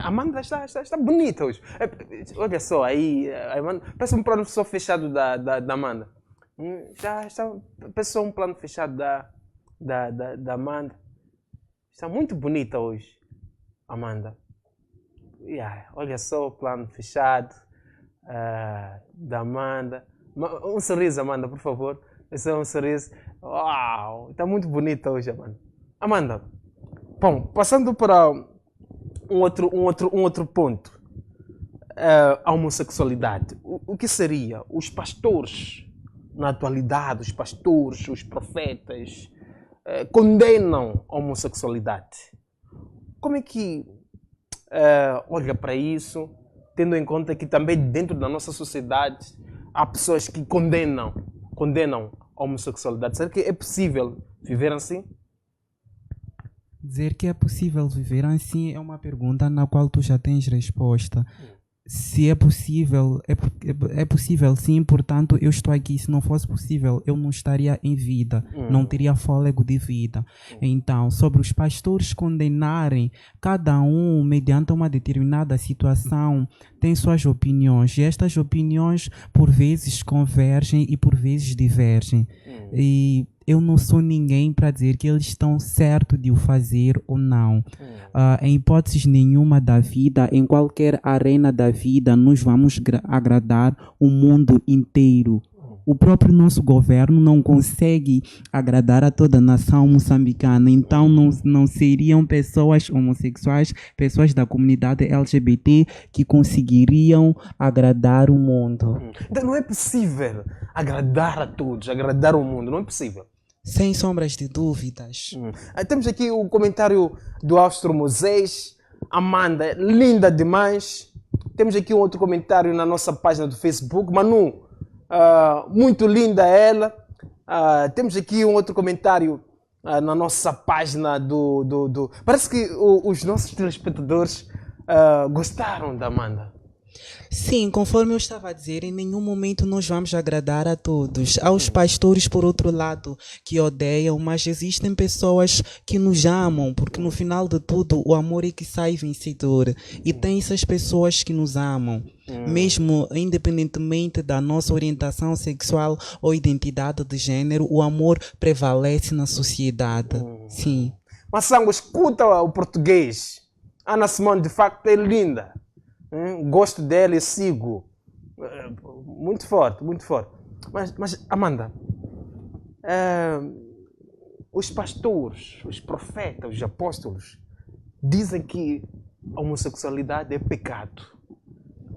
A Amanda está bonita hoje. Olha só, aí, a Amanda, parece um plano só fechado da Amanda. Parece um plano fechado da Amanda. Está muito bonita hoje, Amanda. Olha só o plano fechado da Amanda. Um sorriso, Amanda, por favor. Esse é um sorriso. Uau! Está muito bonita hoje, Amanda. Amanda, bom, passando para um outro ponto. A homossexualidade. O que seria? Os pastores, na atualidade, os pastores, os profetas, condenam a homossexualidade. Como é que olha para isso, tendo em conta que também dentro da nossa sociedade há pessoas que condenam a homossexualidade? Será que é possível viver assim? Dizer que é possível viver assim é uma pergunta na qual tu já tens resposta. Se é possível, é possível sim, portanto eu estou aqui. Se não fosse possível, eu não estaria em vida, não teria fôlego de vida. Então, sobre os pastores condenarem, cada um, mediante uma determinada situação, tem suas opiniões, e estas opiniões por vezes convergem e por vezes divergem. E eu não sou ninguém para dizer que eles estão certos de o fazer ou não. Em hipótese nenhuma da vida, em qualquer arena da vida, nós vamos agradar o mundo inteiro. O próprio nosso governo não consegue agradar a toda a nação moçambicana. Então não seriam pessoas homossexuais, pessoas da comunidade LGBT que conseguiriam agradar o mundo. Então não é possível agradar a todos, agradar o mundo, não é possível. Sem sombras de dúvidas. Temos aqui o comentário do Austro Moisés. Amanda, linda demais. Temos aqui um outro comentário na nossa página do Facebook. Manu, muito linda ela. Temos aqui um outro comentário na nossa página do... Parece que os nossos telespectadores gostaram da Amanda. Sim, conforme eu estava a dizer, em nenhum momento nós vamos agradar a todos. Há os pastores, por outro lado, que odeiam, mas existem pessoas que nos amam, porque no final de tudo o amor é que sai vencedor. E tem essas pessoas que nos amam, mesmo independentemente da nossa orientação sexual ou identidade de gênero, o amor prevalece na sociedade. Sim. Massango, escuta o português. Ana Simone, de facto, é linda. Gosto dela e sigo. Muito forte, muito forte. Mas Amanda, os pastores, os profetas, os apóstolos dizem que a homossexualidade é pecado.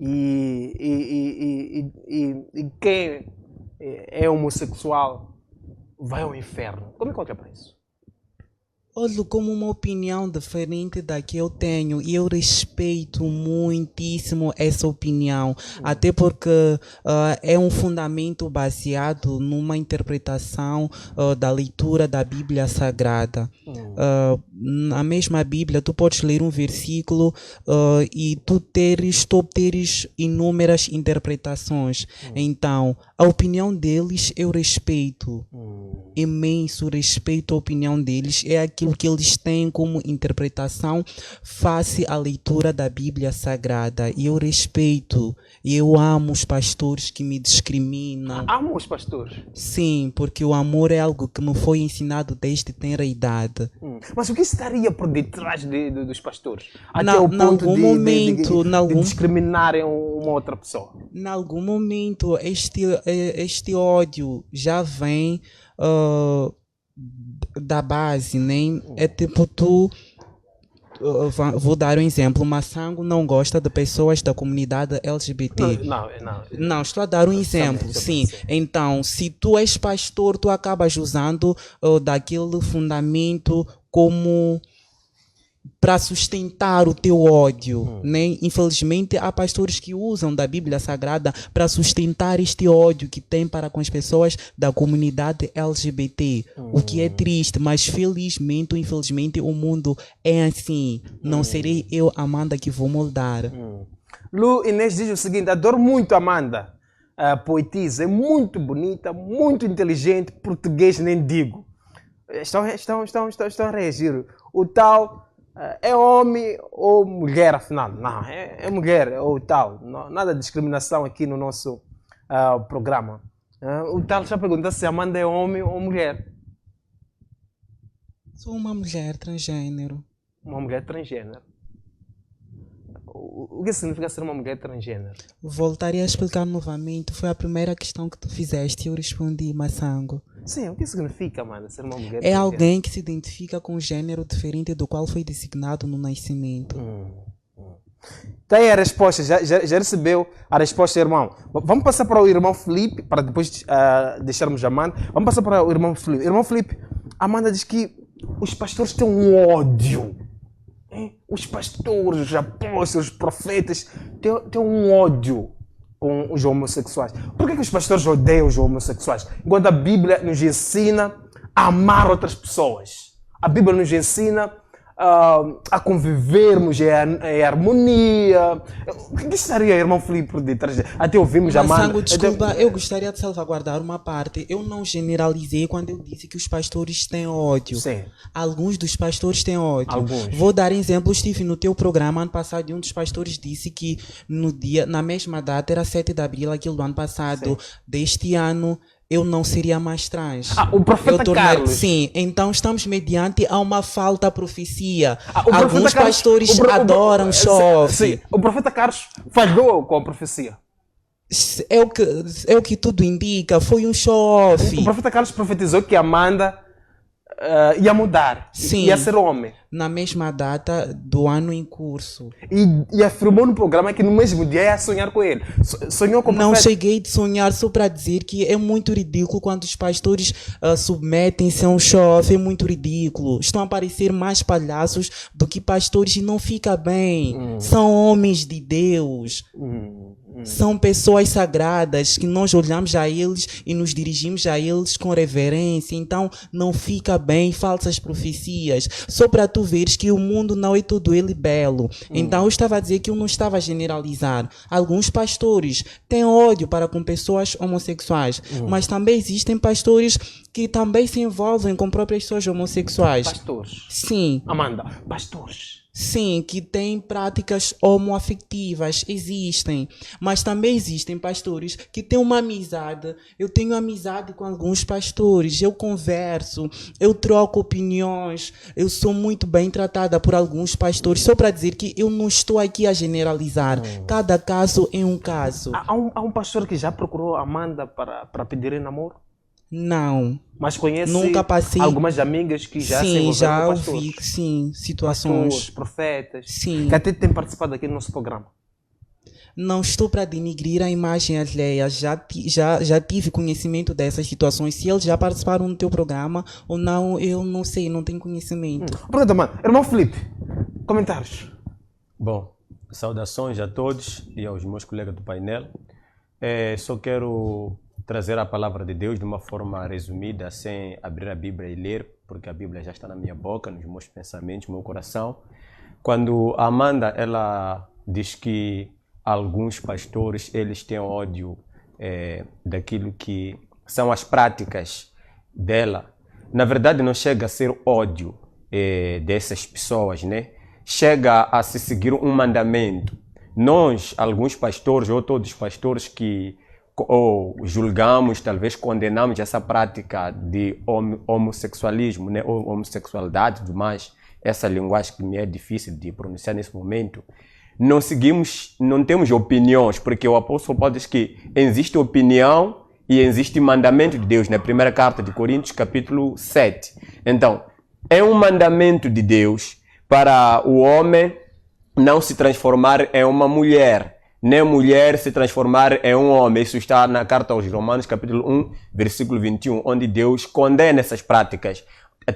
E quem é homossexual vai ao inferno. Como é que olha para isso? Olho como uma opinião diferente da que eu tenho, e eu respeito muitíssimo essa opinião, até porque é um fundamento baseado numa interpretação da leitura da Bíblia Sagrada. Na mesma Bíblia tu podes ler um versículo e tu obteres inúmeras interpretações. Então a opinião deles eu respeito, imenso respeito. A opinião deles é aquilo que eles têm como interpretação face à leitura da Bíblia Sagrada, e eu respeito. E eu amo os pastores que me discriminam. Amo os pastores? Sim, porque o amor é algo que me foi ensinado desde tenra idade. Mas o que estaria por detrás dos pastores? Até o ponto de discriminarem uma outra pessoa? Em algum momento este ódio já vem da base, né? É tipo vou dar um exemplo. Massango não gosta de pessoas da comunidade LGBT. Não, estou a dar um exemplo. Sim. Então, se tu és pastor, tu acabas usando daquele fundamento como para sustentar o teu ódio, né? Infelizmente há pastores que usam da Bíblia Sagrada para sustentar este ódio que tem para com as pessoas da comunidade LGBT, o que é triste, mas felizmente ou infelizmente o mundo é assim. Não serei eu, Amanda, que vou moldar. Lu Inês diz o seguinte: adoro muito Amanda, a poetisa, é muito bonita, muito inteligente, português nem digo. Estão a reagir. O tal é homem ou mulher, afinal. Não, é mulher ou tal. Não, nada de discriminação aqui no nosso programa. O tal já pergunta se a Amanda é homem ou mulher. Sou uma mulher transgênero. Uma mulher transgênero. O que significa ser uma mulher transgênero? Voltaria a explicar novamente. Foi a primeira questão que tu fizeste e eu respondi, Massango. Sim, o que significa, Amanda, ser uma mulher É transgênero? alguém que se identifica com um gênero diferente do qual foi designado no nascimento. Tem a resposta, já recebeu a resposta, irmão. Vamos passar para o irmão Felipe, para depois deixarmos a Amanda. Vamos passar para o irmão Felipe. Irmão Felipe, a Amanda diz que os pastores têm um ódio. Hein? Os pastores, os apóstolos, os profetas têm um ódio com os homossexuais. Por que os pastores odeiam os homossexuais? Enquanto a Bíblia nos ensina a amar outras pessoas. A Bíblia nos ensina a convivermos em harmonia. O que estaria, irmão Filipe, por detrás? Até ouvimos a Amanda. Massango, desculpa, eu gostaria de salvaguardar uma parte. Eu não generalizei quando eu disse que os pastores têm ódio. Sim. Alguns dos pastores têm ódio. Alguns. Vou dar exemplo. Estive no teu programa ano passado e um dos pastores disse que na mesma data, era 7 de abril, aquilo do ano passado, deste ano, eu não seria mais trans. O profeta Carlos. Sim, então estamos mediante a uma falta profecia. Carlos, Alguns pastores adoram show-off. Sim, o profeta Carlos falhou com a profecia. É o que tudo indica, foi um show-off. O profeta Carlos profetizou que Amanda ia mudar, Sim, ia ser homem. na mesma data do ano em curso. E afirmou no programa que no mesmo dia ia sonhar com ele. Sonhou com o Não profeta. cheguei de sonhar, só para dizer que é muito ridículo quando os pastores submetem-se a um show-off, é muito ridículo. Estão a parecer mais palhaços do que pastores e não fica bem. São homens de Deus. São pessoas sagradas que nós olhamos a eles e nos dirigimos a eles com reverência. Então não fica bem falsas profecias. Só para tu veres que o mundo não é todo ele belo. Então eu estava a dizer que eu não estava a generalizar. Alguns pastores têm ódio para com pessoas homossexuais. Mas também existem pastores que também se envolvem com próprias pessoas homossexuais. Pastores. Sim. Amanda, pastores. Sim, que têm práticas homoafetivas, existem. Mas também existem pastores que têm uma amizade. Eu tenho amizade com alguns pastores, eu converso, eu troco opiniões, eu sou muito bem tratada por alguns pastores. Só para dizer que eu não estou aqui a generalizar. Cada caso é um caso. Há um pastor que já procurou Amanda para pedir em namoro? Não. Mas conhece Nunca passei. algumas amigas que já se Sim, envolveram já com ouvi, pastores. sim, situações. Pastores, profetas. Sim. Que até têm participado aqui no nosso programa. Não estou para denigrir a imagem alheia. Já tive conhecimento dessas situações. Se eles já participaram do teu programa ou não, eu não sei, não tenho conhecimento. Pronto, mano. Irmão Felipe, comentários. Bom, saudações a todos e aos meus colegas do painel. Só quero trazer a palavra de Deus de uma forma resumida, sem abrir a Bíblia e ler, porque a Bíblia já está na minha boca, nos meus pensamentos, no meu coração. Quando a Amanda, ela diz que alguns pastores, eles têm ódio daquilo que são as práticas dela. Na verdade, não chega a ser ódio dessas pessoas, né? Chega a se seguir um mandamento. Nós, alguns pastores, ou todos os pastores que julgamos, talvez condenamos essa prática de homossexualismo, né? Ou homossexualidade e tudo mais, essa linguagem que me é difícil de pronunciar nesse momento, não seguimos, não temos opiniões, porque o apóstolo Paulo diz que existe opinião e existe mandamento de Deus, na primeira carta de Coríntios, capítulo 7. Então, é um mandamento de Deus para o homem não se transformar em uma mulher, nem mulher se transformar em um homem. Isso está na carta aos Romanos, capítulo 1, versículo 21, onde Deus condena essas práticas.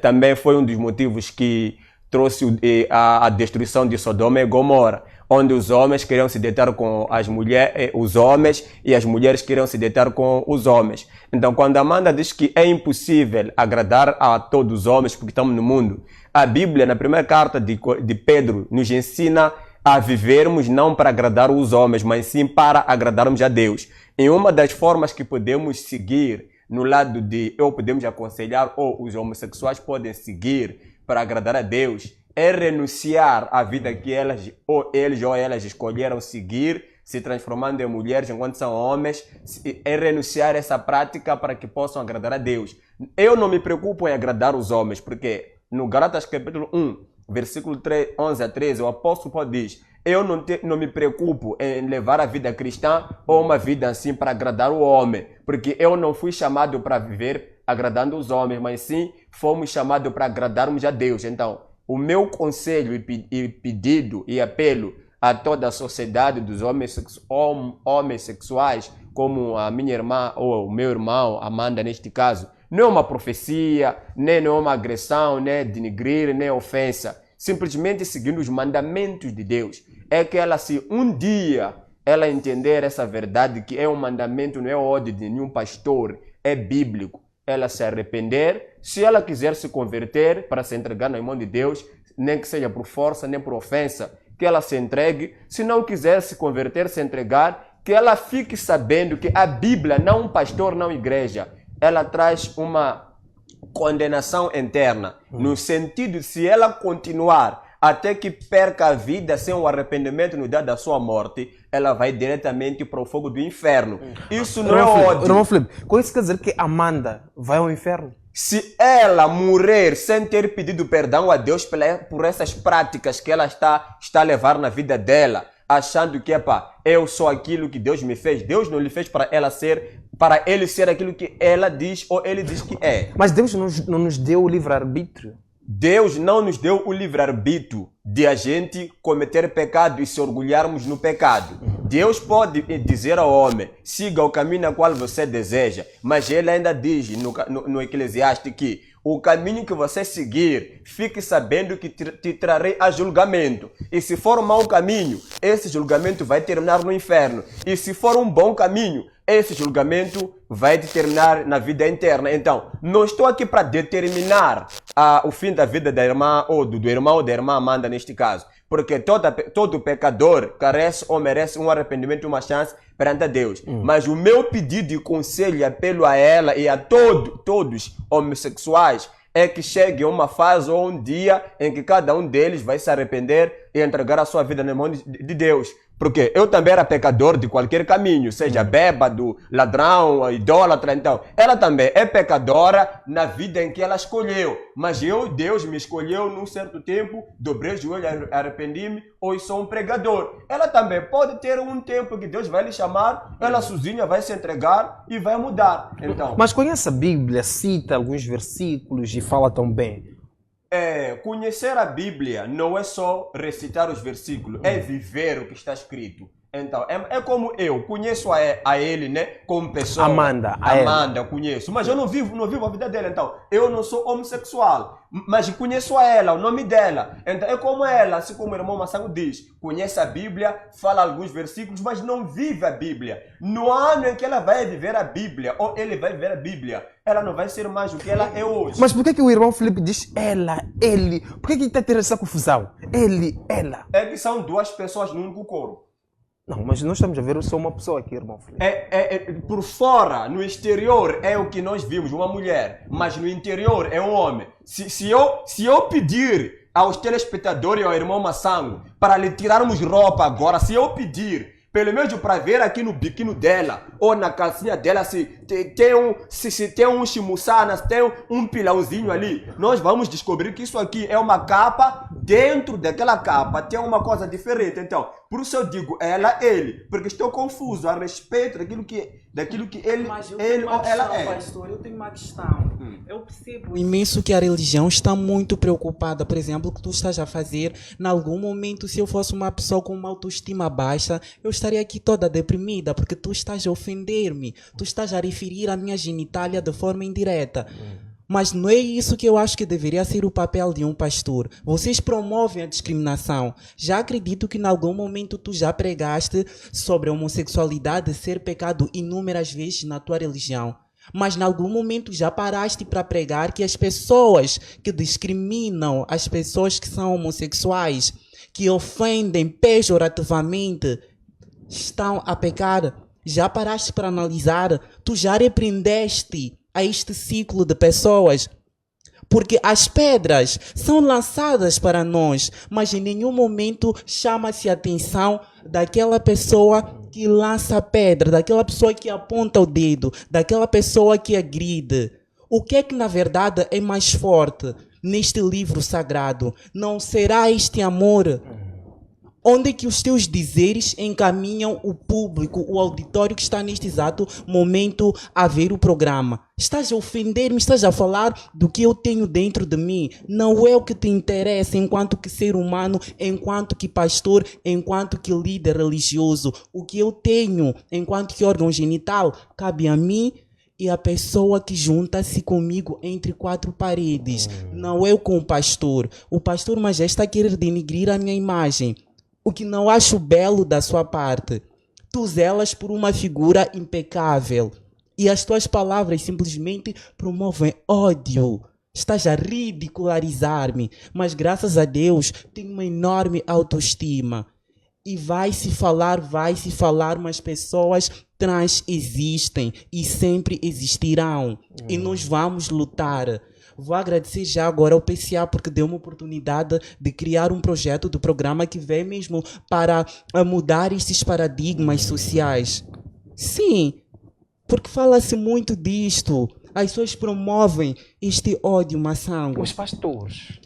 Também foi um dos motivos que trouxe a destruição de Sodoma e Gomorra, onde os homens queriam se deitar com as mulheres, os homens, e as mulheres queriam se deitar com os homens. Então, quando Amanda diz que é impossível agradar a todos os homens porque estamos no mundo, a Bíblia, na primeira carta de Pedro, nos ensina a vivermos não para agradar os homens, mas sim para agradarmos a Deus. E uma das formas que podemos seguir no lado de podemos aconselhar, ou os homossexuais podem seguir para agradar a Deus, é renunciar à vida que eles ou elas escolheram seguir, se transformando em mulheres enquanto são homens, é renunciar a essa prática para que possam agradar a Deus. Eu não me preocupo em agradar os homens, porque no Gálatas capítulo 1, versículo 11 a 13, o apóstolo Paulo diz: eu não me preocupo em levar a vida cristã ou uma vida assim para agradar o homem, porque eu não fui chamado para viver agradando os homens, mas sim fomos chamados para agradarmos a Deus. Então, o meu conselho e pedido e apelo a toda a sociedade dos homens sexuais, como a minha irmã ou o meu irmão, Amanda, neste caso, não é uma profecia, nem não é uma agressão, nem denigrir, nem ofensa. Simplesmente seguindo os mandamentos de Deus. É que ela, se um dia ela entender essa verdade, que é um mandamento, não é ordem de nenhum pastor, é bíblico, ela se arrepender, se ela quiser se converter para se entregar na mão de Deus, nem que seja por força, nem por ofensa, que ela se entregue. Se não quiser se converter, se entregar, que ela fique sabendo que a Bíblia, não um pastor, não igreja, ela traz uma condenação interna, no sentido de se ela continuar até que perca a vida sem o arrependimento no dia da sua morte, ela vai diretamente para o fogo do inferno. Isso não é ódio. Irmão Felipe, com isso quer dizer que Amanda vai ao inferno? Se ela morrer sem ter pedido perdão a Deus por essas práticas que ela está a levar na vida dela, achando que, eu sou aquilo que Deus me fez, Deus não lhe fez para ele ser aquilo que ela diz ou ele diz que é. Mas Deus não nos deu o livre-arbítrio. Deus não nos deu o livre-arbítrio de a gente cometer pecado e se orgulharmos no pecado. Deus pode dizer ao homem: siga o caminho a qual você deseja, mas ele ainda diz no Eclesiastes que o caminho que você seguir, fique sabendo que te trarei a julgamento. E se for um mau caminho, esse julgamento vai terminar no inferno. E se for um bom caminho, esse julgamento vai terminar na vida eterna. Então, não estou aqui para determinar o fim da vida da irmã ou do irmão ou da irmã Amanda neste caso. Porque todo pecador carece ou merece um arrependimento e uma chance perante a Deus. Mas o meu pedido e conselho e apelo a ela e a todos homossexuais é que chegue uma fase ou um dia em que cada um deles vai se arrepender e entregar a sua vida na mão de Deus. Porque eu também era pecador de qualquer caminho, seja bêbado, ladrão, idólatra. Então, ela também é pecadora na vida em que ela escolheu. Mas Deus me escolheu num certo tempo, dobrei o joelho, arrependi-me, hoje sou um pregador. Ela também pode ter um tempo que Deus vai lhe chamar, ela sozinha vai se entregar e vai mudar. Então, mas conhece a Bíblia, cita alguns versículos e fala tão bem. Conhecer a Bíblia não é só recitar os versículos, é viver o que está escrito. Então, é como eu conheço a ele, né, como pessoa. Amanda, eu conheço, mas eu não vivo a vida dela. Então, eu não sou homossexual, mas conheço a ela, o nome dela. Então, é como ela, assim como o irmão Massango diz, conhece a Bíblia, fala alguns versículos, mas não vive a Bíblia. No ano em que ela vai viver a Bíblia, ou ele vai viver a Bíblia, ela não vai ser mais o que ela é hoje. Mas por que o irmão Felipe diz ela, ele? Por que está tendo essa confusão? Ele, ela. É que são duas pessoas num único corpo. Não, mas nós estamos a ver só uma pessoa aqui, irmão Felipe. Por fora, no exterior, é o que nós vimos, uma mulher. Mas no interior é um homem. Se eu pedir aos telespectadores e ao irmão Massango para lhe tirarmos roupa agora, se eu pedir, pelo menos para ver aqui no biquíni dela ou na calcinha dela se tem um chimuçana, se tem um pilãozinho ali, nós vamos descobrir que isso aqui é uma capa. Dentro daquela capa tem uma coisa diferente. Então, por isso eu digo ela, ele, porque estou confuso a respeito daquilo que ele ou ela é. Pastor, eu tenho uma questão. Eu percebo imenso que a religião está muito preocupada, por exemplo, o que tu estás a fazer. Em algum momento, se eu fosse uma pessoa com uma autoestima baixa, eu estaria aqui toda deprimida, porque tu estás a ofender-me, tu estás a referir a minha genitália de forma indireta. Mas não é isso que eu acho que deveria ser o papel de um pastor. Vocês promovem a discriminação. Já acredito que em algum momento tu já pregaste sobre a homossexualidade ser pecado inúmeras vezes na tua religião. Mas em algum momento já paraste para pregar que as pessoas que discriminam as pessoas que são homossexuais, que ofendem pejorativamente, estão a pecar. Já paraste para analisar? Tu já repreendeste a este ciclo de pessoas? Porque as pedras são lançadas para nós, mas em nenhum momento chama-se a atenção daquela pessoa que lança a pedra, daquela pessoa que aponta o dedo, daquela pessoa que agride. O que é que na verdade é mais forte neste livro sagrado? Não será este amor? Onde é que os teus dizeres encaminham o público, o auditório que está neste exato momento a ver o programa? Estás a ofender-me, estás a falar do que eu tenho dentro de mim. Não é o que te interessa enquanto que ser humano, enquanto que pastor, enquanto que líder religioso. O que eu tenho enquanto que órgão genital cabe a mim e a pessoa que junta-se comigo entre quatro paredes. Não eu com o pastor. O pastor mas já está a querer denigrir a minha imagem. O que não acho belo da sua parte. Tu zelas por uma figura impecável e as tuas palavras simplesmente promovem ódio. Estás a ridicularizar-me, mas graças a Deus tenho uma enorme autoestima. E vai se falar, mas pessoas trans existem e sempre existirão. E nós vamos lutar. Vou agradecer já agora ao PCA porque deu uma oportunidade de criar um projeto do programa que vem mesmo para mudar estes paradigmas sociais. Sim, porque fala-se muito disto. As pessoas promovem este ódio, Massango. Os pastores.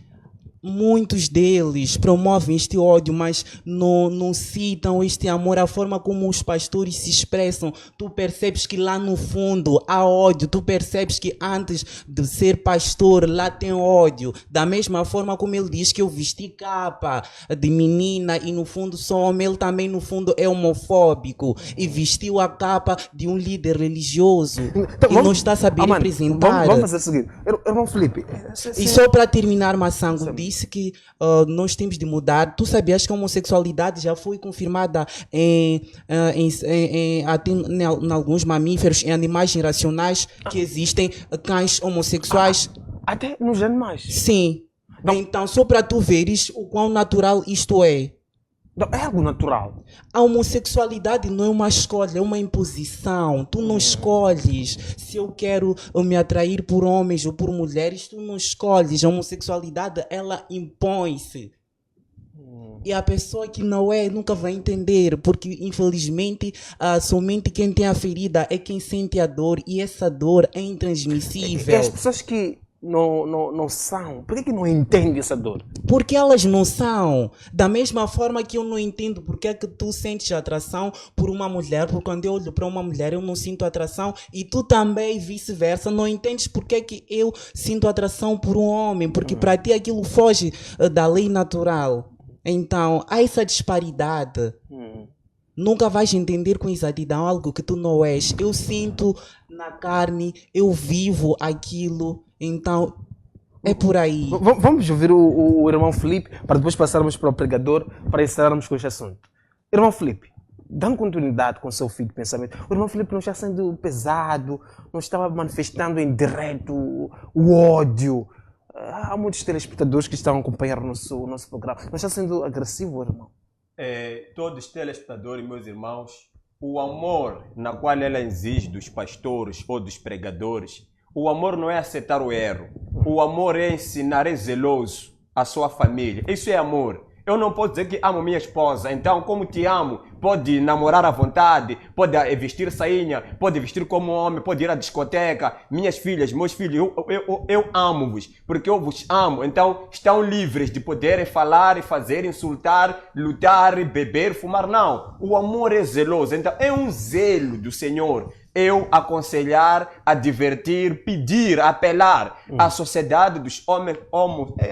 Muitos deles promovem este ódio, mas não citam este amor, a forma como os pastores se expressam. Tu percebes que lá no fundo há ódio, tu percebes que antes de ser pastor lá tem ódio. Da mesma forma como ele diz que eu vesti capa de menina e no fundo sou homem, ele também no fundo é homofóbico e vestiu a capa de um líder religioso Então, e não está a saber representar. Vamos fazer o seguinte, irmão Felipe. E só para terminar, Massango, disse que nós temos de mudar. Tu sabias que a homossexualidade já foi confirmada até em alguns mamíferos, em animais irracionais, que existem cães homossexuais? Até nos animais. Sim. Então, só para tu veres o quão natural isto é. Não, é algo natural. A homossexualidade não é uma escolha, é uma imposição. Tu não escolhes se eu quero me atrair por homens ou por mulheres. Tu não escolhes. A homossexualidade, ela impõe-se. E a pessoa que não é nunca vai entender, porque infelizmente somente quem tem a ferida é quem sente a dor e essa dor é intransmissível. E as pessoas que não são, por que não entendem essa dor? Porque elas não são. Da mesma forma que eu não entendo porque é que tu sentes atração por uma mulher, porque quando eu olho para uma mulher eu não sinto atração e tu também vice-versa, não entendes porque é que eu sinto atração por um homem, porque para ti aquilo foge da lei natural. Então, há essa disparidade. Nunca vais entender com exatidão algo que tu não és. Eu sinto na carne, eu vivo aquilo. Então, é por aí. Vamos ouvir o irmão Felipe para depois passarmos para o pregador para encerrarmos com este assunto. Irmão Felipe, dando continuidade com o seu filho de pensamento, o irmão Felipe não está sendo pesado, não estava manifestando em direto o ódio. Há muitos telespectadores que estão a acompanhar o nosso programa. Não está sendo agressivo, irmão? Todos os telespectadores, meus irmãos, o amor na qual ela exige dos pastores ou dos pregadores, o amor não é aceitar o erro. O amor é ensinar, é zeloso a sua família. Isso é amor. Eu não posso dizer que amo minha esposa, então como te amo, pode namorar à vontade, pode vestir sainha, pode vestir como homem, pode ir à discoteca. Minhas filhas, meus filhos, eu amo-vos, porque eu vos amo. Então estão livres de poderem falar, fazer, insultar, lutar, beber, fumar. Não, o amor é zeloso, então é um zelo do Senhor. Eu aconselhar, advertir, pedir, apelar à sociedade dos homens.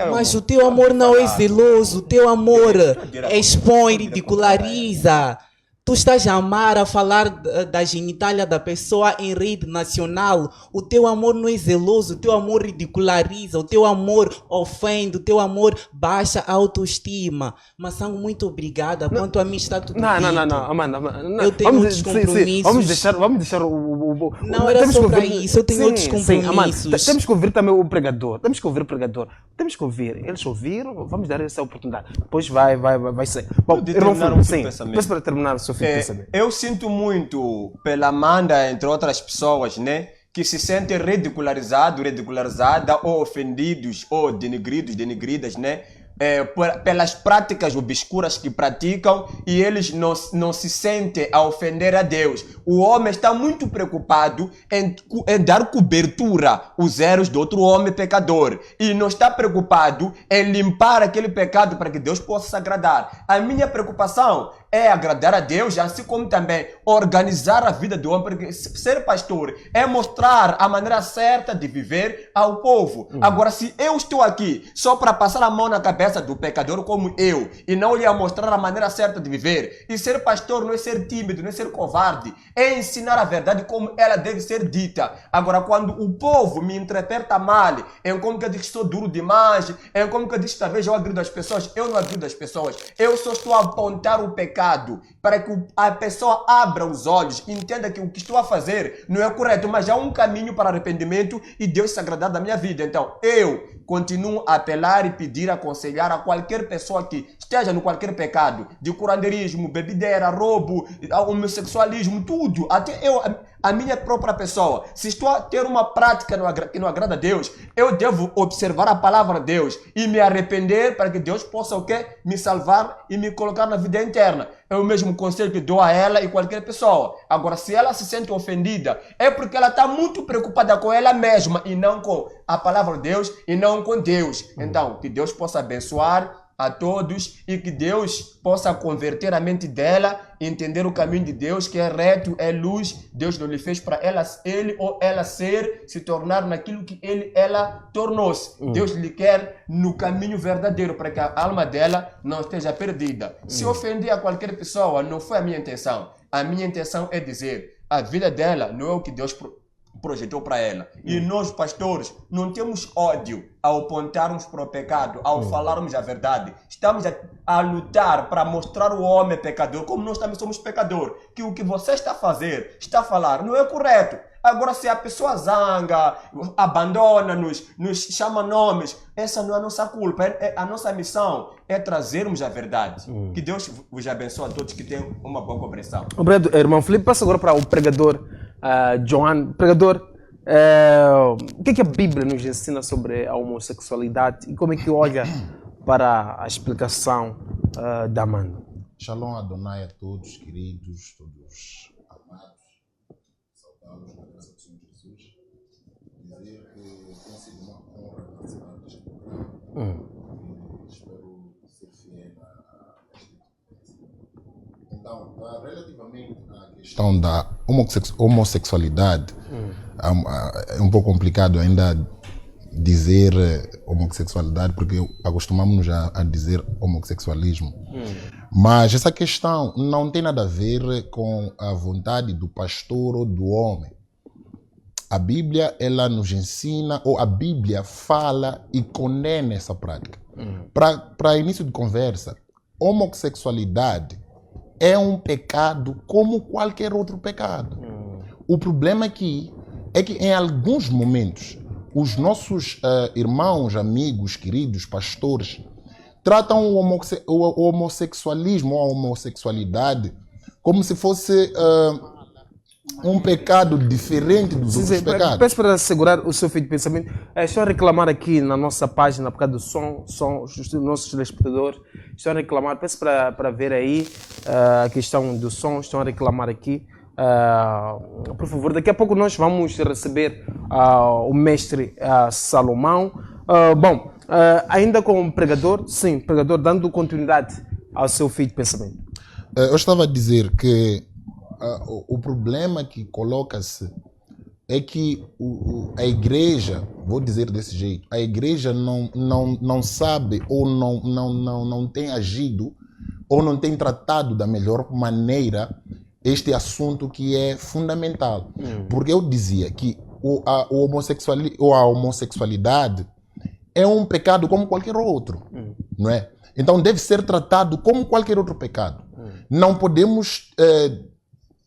Mas o teu amor não é zeloso, o teu amor expõe, ridiculariza. Tu estás a amar, a falar da genitália da pessoa em rede nacional. O teu amor não é zeloso, o teu amor ridiculariza, o teu amor ofende, o teu amor baixa a autoestima. Massango, muito obrigada. Quanto a mim está tudo bem. Não, Amanda. Eu tenho outros compromissos. Vamos deixar o... Não era só para isso, eu tenho outros compromissos. Amanda, temos que ouvir também o pregador. Temos que ouvir. Eles ouviram, vamos dar essa oportunidade. Depois vai ser. Bom, depois para terminar o seu filho pensamento. Eu sinto muito pela Amanda, entre outras pessoas, né? que se sentem ridicularizada ou ofendidos ou denegridas, né? Pelas práticas obscuras que praticam e eles não se sentem a ofender a Deus. O homem está muito preocupado em dar cobertura aos erros do outro homem pecador e não está preocupado em limpar aquele pecado para que Deus possa se agradar. A minha preocupação é agradar a Deus, assim como também organizar a vida do homem, porque ser pastor é mostrar a maneira certa de viver ao povo. Agora, se eu estou aqui só para passar a mão na cabeça do pecador como eu, e não lhe mostrar a maneira certa de viver, e ser pastor não é ser tímido, não é ser covarde, é ensinar a verdade como ela deve ser dita. Agora, quando o povo me interpreta mal, é como que eu digo que sou duro demais, é como que eu digo que talvez eu agrido as pessoas, eu não agrido as pessoas, eu só estou a apontar o pecado para que a pessoa abra os olhos, entenda que o que estou a fazer não é correto, mas há um caminho para arrependimento e Deus se agradar da minha vida. Então, eu continuo a apelar e pedir, aconselhar a qualquer pessoa que esteja no qualquer pecado, de curanderismo, bebedeira, roubo, homossexualismo, tudo, até eu, a minha própria pessoa, se estou a ter uma prática que não agrada a Deus, eu devo observar a palavra de Deus e me arrepender para que Deus possa o quê? Me salvar e me colocar na vida eterna. É o mesmo conselho que dou a ela e qualquer pessoa. Agora, se ela se sente ofendida, é porque ela está muito preocupada com ela mesma e não com a palavra de Deus e não com Deus. Então, que Deus possa abençoar a todos e que Deus possa converter a mente dela, entender o caminho de Deus, que é reto, é luz. Deus não lhe fez para ele ou ela se tornar naquilo que ela tornou-se. Deus lhe quer no caminho verdadeiro para que a alma dela não esteja perdida. Se ofender a qualquer pessoa, não foi a minha intenção. A minha intenção é dizer, a vida dela não é o que Deus projetou para ela. E nós, pastores, não temos ódio ao apontarmos para o pecado, ao falarmos a verdade. Estamos a lutar para mostrar o homem pecador, como nós também somos pecador, que o que você está a fazer, está a falar, não é correto. Agora, se a pessoa zanga, abandona-nos, nos chama nomes, essa não é a nossa culpa. A nossa missão é trazermos a verdade. Que Deus vos abençoe a todos que tenham uma boa compreensão. Obrigado, irmão Felipe. Passa agora para o pregador Johan. Pregador, o que é que a Bíblia nos ensina sobre a homossexualidade e como é que olha para a explicação da Amanda? Shalom Adonai a todos, queridos, todos amados, saudá-los na graça do Senhor Jesus. Dizer que tem sido uma honra participar deste programa e espero ser fiel a este. Então, relativamente à questão da homossexualidade, é um pouco complicado ainda dizer homossexualidade, porque acostumamos a dizer homossexualismo. Mas essa questão não tem nada a ver com a vontade do pastor ou do homem. A Bíblia, ela nos ensina, ou a Bíblia fala e condena essa prática. Para início de conversa, homossexualidade é um pecado como qualquer outro pecado. O problema aqui é que em alguns momentos os nossos irmãos, amigos, queridos, pastores tratam o homossexualismo ou a homossexualidade como se fosse um pecado diferente dos outros pecados. Peço para segurar o seu fio de pensamento. Estou a reclamar aqui na nossa página por causa do som, os nossos telespectadores. Estou a reclamar, peço para ver aí a questão do som. Estão a reclamar aqui. Por favor, daqui a pouco nós vamos receber o mestre Salomão. Ainda como pregador, sim, pregador, dando continuidade ao seu fio de pensamento. Eu estava a dizer que o problema que coloca-se é que a igreja, vou dizer desse jeito, a igreja não sabe ou não tem agido ou não tem tratado da melhor maneira este assunto que é fundamental. Porque eu dizia que a homossexualidade é um pecado como qualquer outro, não é? Então deve ser tratado como qualquer outro pecado. Não podemos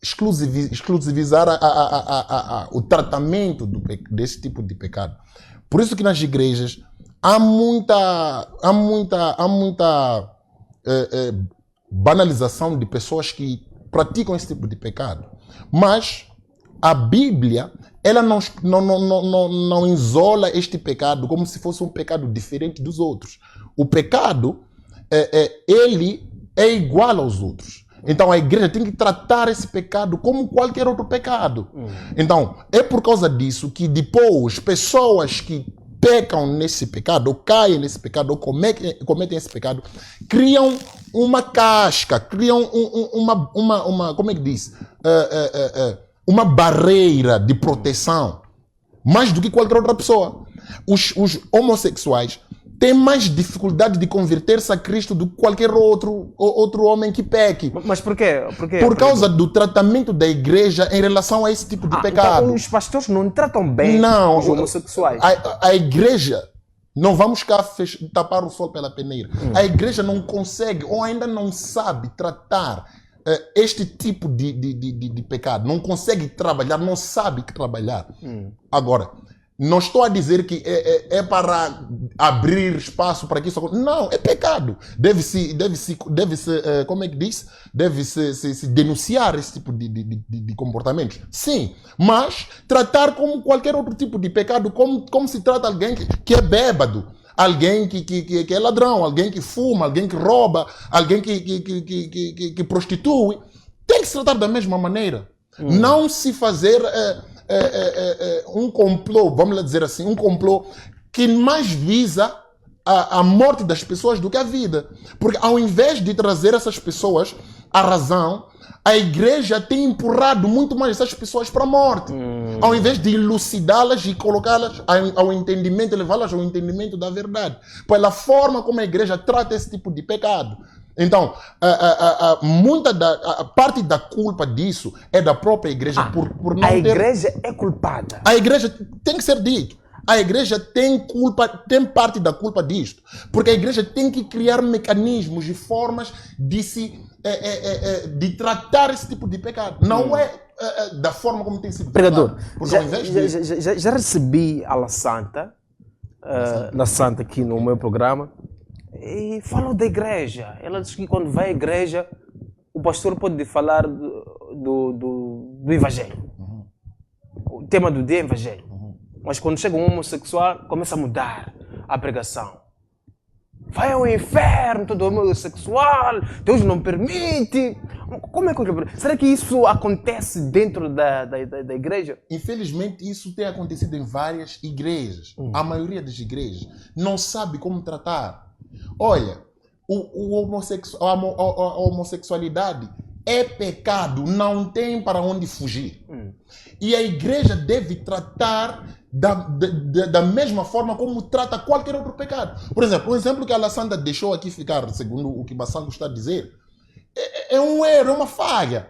exclusivizar o tratamento desse tipo de pecado. Por isso que nas igrejas há muita banalização de pessoas que praticam esse tipo de pecado. Mas a Bíblia, ela não isola este pecado como se fosse um pecado diferente dos outros. O pecado, ele é igual aos outros. Então a igreja tem que tratar esse pecado como qualquer outro pecado. Então, é por causa disso que depois pessoas que pecam nesse pecado, ou caem nesse pecado, ou cometem esse pecado, criam uma casca, criam uma como é que diz? Uma barreira de proteção, mais do que qualquer outra pessoa. Os homossexuais têm mais dificuldade de converter-se a Cristo do que qualquer outro homem que peque. Mas por quê? Por causa do tratamento da igreja em relação a esse tipo de pecado. Então os pastores não tratam bem os homossexuais. A igreja, não vamos cá tapar o sol pela peneira. A igreja não consegue ou ainda não sabe tratar este tipo de pecado. Não consegue trabalhar, não sabe trabalhar. Agora, não estou a dizer que é para abrir espaço para que isso aconteça. Não, é pecado. Deve-se como é que diz? Deve-se denunciar esse tipo de comportamentos. Sim, mas tratar como qualquer outro tipo de pecado, como se trata alguém que é bêbado, alguém que é ladrão, alguém que fuma, alguém que rouba, alguém que prostitui. Tem que se tratar da mesma maneira. Não se fazer um complô, vamos lá dizer assim, um complô que mais visa a morte das pessoas do que a vida. Porque ao invés de trazer essas pessoas à razão, a igreja tem empurrado muito mais essas pessoas para a morte. Ao invés de elucidá-las e colocá-las ao entendimento, levá-las ao entendimento da verdade. Pela forma como a igreja trata esse tipo de pecado. Então, a parte da culpa disso é da própria igreja por não ter... A igreja é culpada. A igreja tem que ser dito. A igreja tem culpa, tem parte da culpa disto. Porque a igreja tem que criar mecanismos e formas de tratar esse tipo de pecado. Não é da forma como tem sido Pregador, tratado. já recebi a La Santa, La Santa aqui no meu programa, e falou da igreja. Ela disse que quando vai à igreja, o pastor pode falar do evangelho. O tema do dia é evangelho. Mas quando chega um homossexual, começa a mudar a pregação. Vai ao inferno, todo homossexual, Deus não permite. Como é que... Será que isso acontece dentro da igreja? Infelizmente, isso tem acontecido em várias igrejas. A maioria das igrejas não sabe como tratar. Olha, a homossexualidade é pecado, não tem para onde fugir. E a igreja deve tratar da mesma forma como trata qualquer outro pecado. Por exemplo, o exemplo que a Alessandra deixou aqui ficar, segundo o que Bassango está a dizer, é um erro, é uma falha.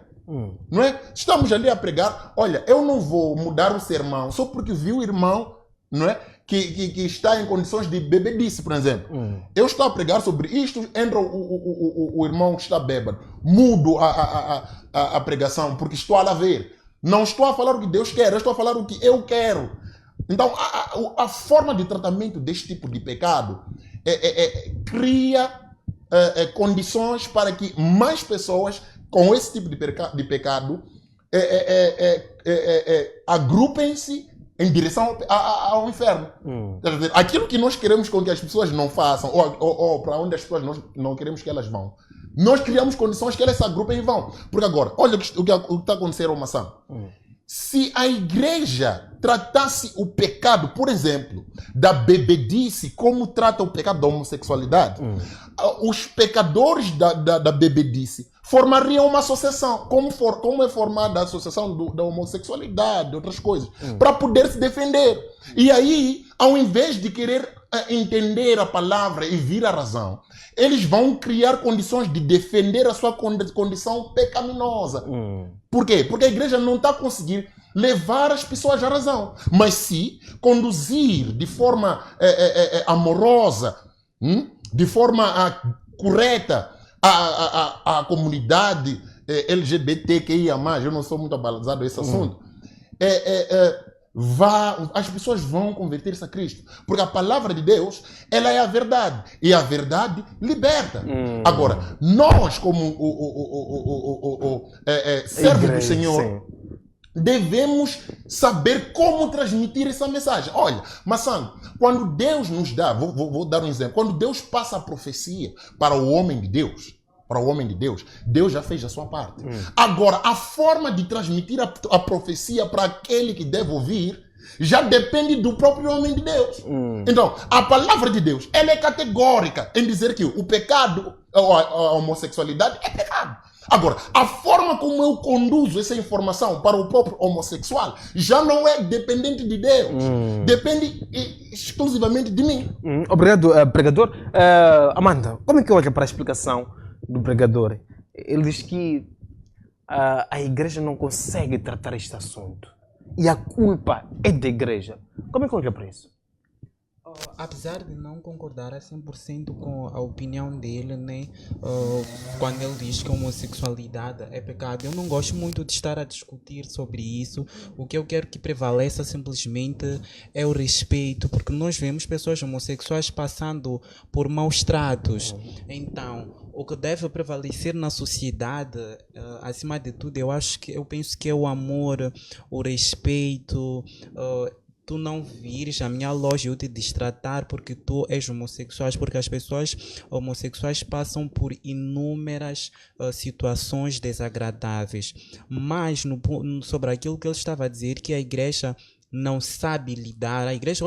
Não é? Estamos ali a pregar, olha, eu não vou mudar o sermão só porque vi o irmão, não é? Que está em condições de bebedice, por exemplo. Eu estou a pregar sobre isto, entra o irmão que está bêbado. Mudo a pregação porque estou a lá ver. Não estou a falar o que Deus quer, eu estou a falar o que eu quero. Então, a forma de tratamento deste tipo de pecado cria condições para que mais pessoas com esse tipo de pecado agrupem-se em direção ao inferno. Aquilo que nós queremos com que as pessoas não façam, ou para onde as pessoas não queremos que elas vão, nós criamos condições que elas se agrupem e vão. Porque agora, olha o que está acontecendo uma ação. Se a igreja tratasse o pecado, por exemplo, da bebedice, como trata o pecado da homossexualidade, os pecadores da bebedice formariam uma associação, como é formada a associação da homossexualidade, outras coisas, para poder se defender. E aí, ao invés de querer entender a palavra e vir à razão, eles vão criar condições de defender a sua condição pecaminosa. Por quê? Porque a igreja não está conseguindo levar as pessoas à razão, mas se conduzir de forma amorosa, de forma correta, a comunidade LGBTQIA+, eu não sou muito abalizado a esse assunto, as pessoas vão converter-se a Cristo. Porque a palavra de Deus, ela é a verdade. E a verdade liberta. Agora, nós como servos do Senhor, devemos saber como transmitir essa mensagem. Olha, Maçã, quando Deus nos dá, vou dar um exemplo, quando Deus passa a profecia para o homem de Deus, Deus já fez a sua parte. Agora, a forma de transmitir a profecia para aquele que deve ouvir já depende do próprio homem de Deus. Então, a palavra de Deus, ela é categórica em dizer que o pecado, a homossexualidade é pecado. Agora, a forma como eu conduzo essa informação para o próprio homossexual já não é dependente de Deus. Depende exclusivamente de mim. Obrigado, pregador. Amanda, como é que olha para a explicação do pregador? Ele diz que a igreja não consegue tratar este assunto. E a culpa é da igreja. Como é que olha para isso? Apesar de não concordar a 100% com a opinião dele, né, quando ele diz que a homossexualidade é pecado, eu não gosto muito de estar a discutir sobre isso. O que eu quero que prevaleça simplesmente é o respeito, porque nós vemos pessoas homossexuais passando por maus tratos. Então, o que deve prevalecer na sociedade, acima de tudo, eu penso que é o amor, o respeito. Tu não vires a minha loja e eu te destratar porque tu és homossexual, porque as pessoas homossexuais passam por inúmeras situações desagradáveis. Mas sobre aquilo que ele estava a dizer, que a igreja não sabe lidar, a igreja